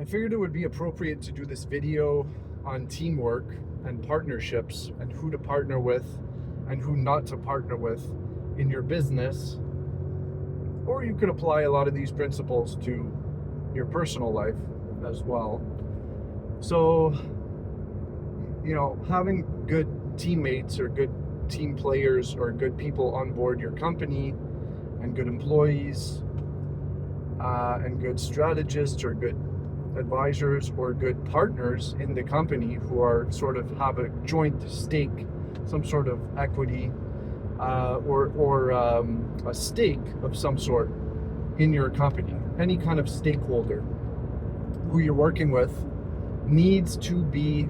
I figured it would be appropriate to do this video on teamwork and partnerships and who to partner with and who not to partner with in your business. Or you could apply a lot of these principles to your personal life as well. So, having good teammates or good team players or good people on board your company and good employees and good strategists or good advisors or good partners in the company who are sort of have a joint stake, some sort of equity or a stake of some sort in your company. Any kind of stakeholder who you're working with needs to be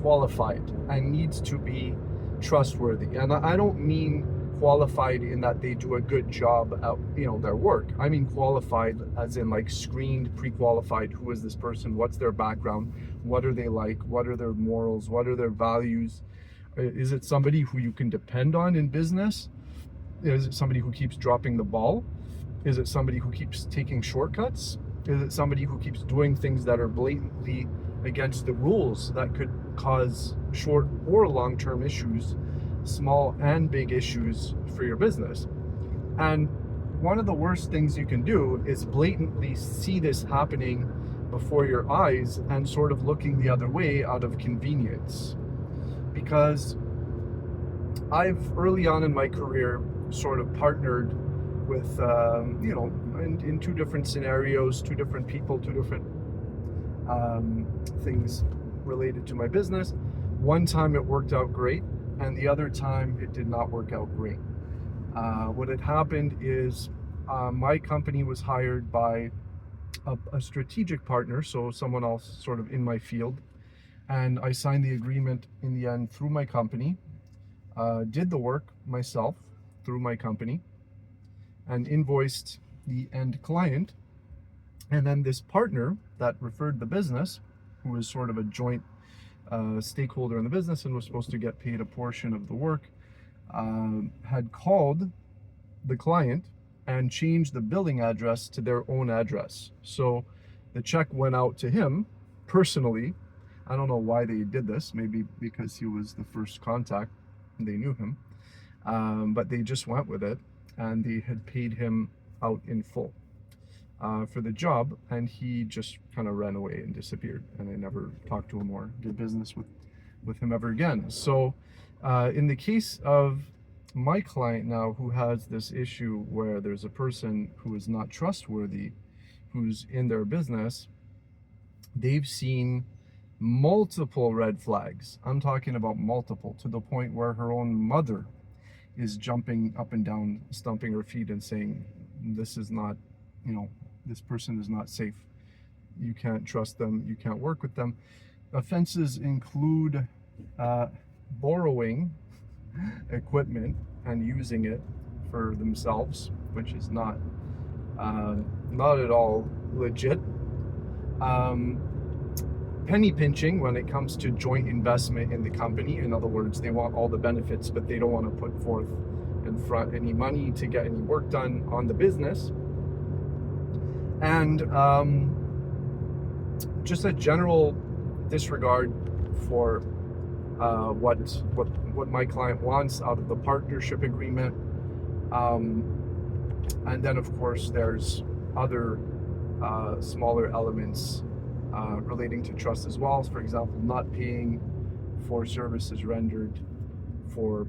qualified and needs to be trustworthy. And I don't mean qualified in that they do a good job at their work. I mean qualified as in like screened, pre-qualified. Who is this person? What's their background? What are they like? What are their morals? What are their values? Is it somebody who you can depend on in business? Is it somebody who keeps dropping the ball? Is it somebody who keeps taking shortcuts? Is it somebody who keeps doing things that are blatantly against the rules that could cause short or long-term issues, small and big issues for your business? And one of the worst things you can do is blatantly see this happening before your eyes and sort of looking the other way out of convenience. Because I've early on in my career sort of partnered with, in two different scenarios, two different people, two different things related to my business. One time it worked out great, and the other time it did not work out great. What had happened is my company was hired by a strategic partner, so someone else sort of in my field, and I signed the agreement in the end through my company, did the work myself through my company, and invoiced the end client. And then this partner that referred the business, who was sort of a joint stakeholder in the business and was supposed to get paid a portion of the work, had called the client and changed the billing address to their own address. So the check went out to him personally. I don't know why they did this, maybe because he was the first contact and they knew him, but they just went with it, and they had paid him out in full for the job, and he just kind of ran away and disappeared, and I never talked to him or did business with him ever again. So in the case of my client now, who has this issue where there's a person who is not trustworthy, who's in their business, they've seen multiple red flags. I'm talking about multiple, to the point where her own mother is jumping up and down, stomping her feet and saying, this is not, this person is not safe. You can't trust them. You can't work with them. Offenses include borrowing equipment and using it for themselves, which is not at all legit. Penny pinching when it comes to joint investment in the company. In other words, they want all the benefits, but they don't want to put forth in front any money to get any work done on the business. And just a general disregard for what my client wants out of the partnership agreement. And then of course there's other smaller elements relating to trust as well. For example, not paying for services rendered for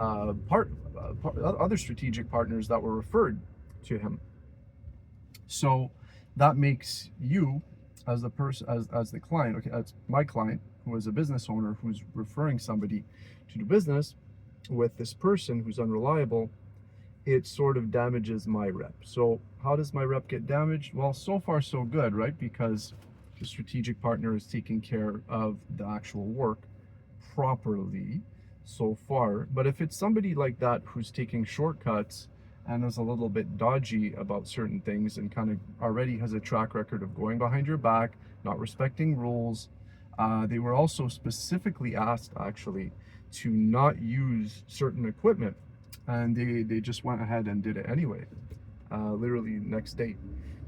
other strategic partners that were referred to him. So that makes you, as the person, as the client, okay, as my client, who is a business owner who's referring somebody to do business with this person who's unreliable, it sort of damages my rep. So how does my rep get damaged? Well, so far so good, right? Because the strategic partner is taking care of the actual work properly so far. But if it's somebody like that who's taking shortcuts and is a little bit dodgy about certain things and kind of already has a track record of going behind your back, not respecting rules, they were also specifically asked actually to not use certain equipment, and they just went ahead and did it anyway, literally next day.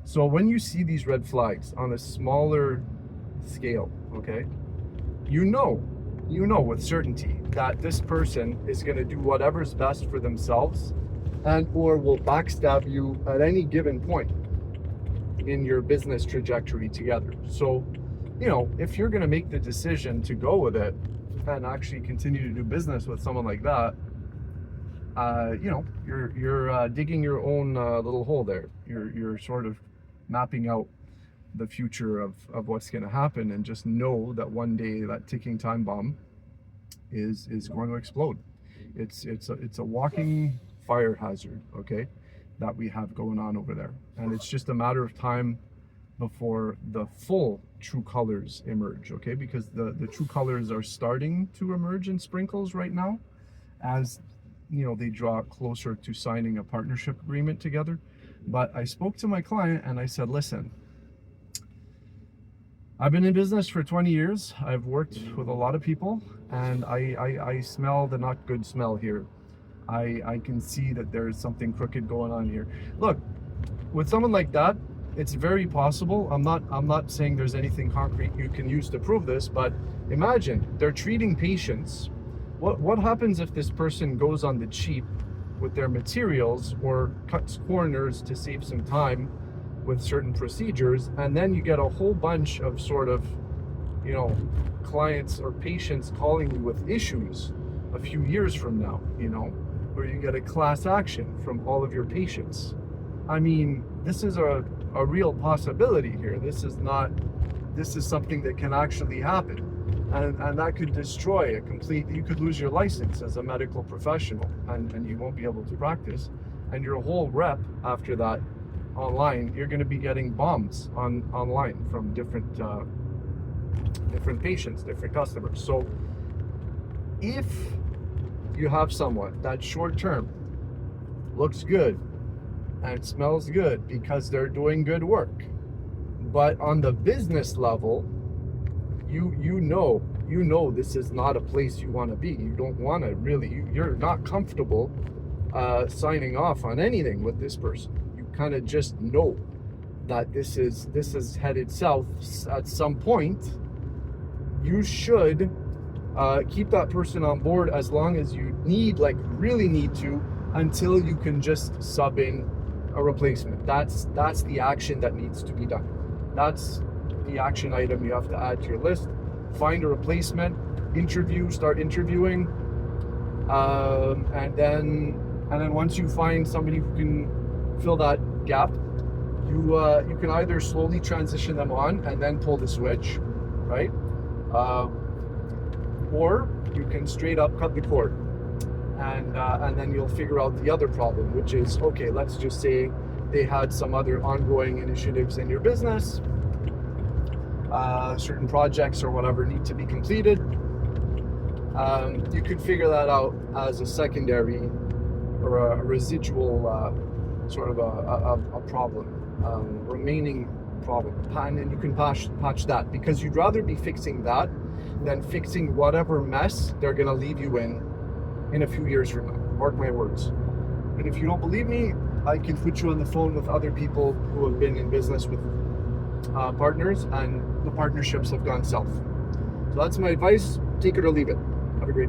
So when you see these red flags on a smaller scale, okay, you know with certainty that this person is going to do whatever's best for themselves and or will backstab you at any given point in your business trajectory together. So, if you're going to make the decision to go with it and actually continue to do business with someone like that, you're digging your own little hole there. You're sort of mapping out the future of what's going to happen, and just know that one day that ticking time bomb is going to explode. It's a walking fire hazard, okay, that we have going on over there, and it's just a matter of time before the full true colors emerge, okay, because the true colors are starting to emerge in sprinkles right now as they draw closer to signing a partnership agreement together. But I spoke to my client and I said, listen, I've been in business for 20 years. I've worked with a lot of people, and I smell the not good smell here. I can see that there's something crooked going on here. Look, with someone like that, it's very possible. I'm not saying there's anything concrete you can use to prove this, but imagine they're treating patients. What happens if this person goes on the cheap with their materials or cuts corners to save some time with certain procedures, and then you get a whole bunch of sort of clients or patients calling you with issues a few years from now, where you get a class action from all of your patients. I mean, this is a real possibility here. This is something that can actually happen. And that could destroy you could lose your license as a medical professional, and you won't be able to practice. And your whole rep after that online, you're going to be getting bombs online from different patients, different customers. So if you have someone that short term looks good and smells good because they're doing good work, but on the business level, you know this is not a place you want to be. You don't want to really, you're not comfortable signing off on anything with this person. You kind of just know that this is headed south at some point. You should keep that person on board as long as you really need to, until you can just sub in a replacement. That's the action that needs to be done. That's the action item you have to add to your list. Find a replacement, start interviewing, and then once you find somebody who can fill that gap, you can either slowly transition them on and then pull the switch, right? Or you can straight up cut the cord, and then you'll figure out the other problem, which is, okay, let's just say they had some other ongoing initiatives in your business. Certain projects or whatever need to be completed. You could figure that out as a secondary or a residual sort of a problem, remaining problem, and you can patch that, because you'd rather be fixing that than fixing whatever mess they're going to leave you in a few years from now. Mark my words. And if you don't believe me, I can put you on the phone with other people who have been in business with partners, and the partnerships have gone south. So that's my advice. Take it or leave it. Have a great day.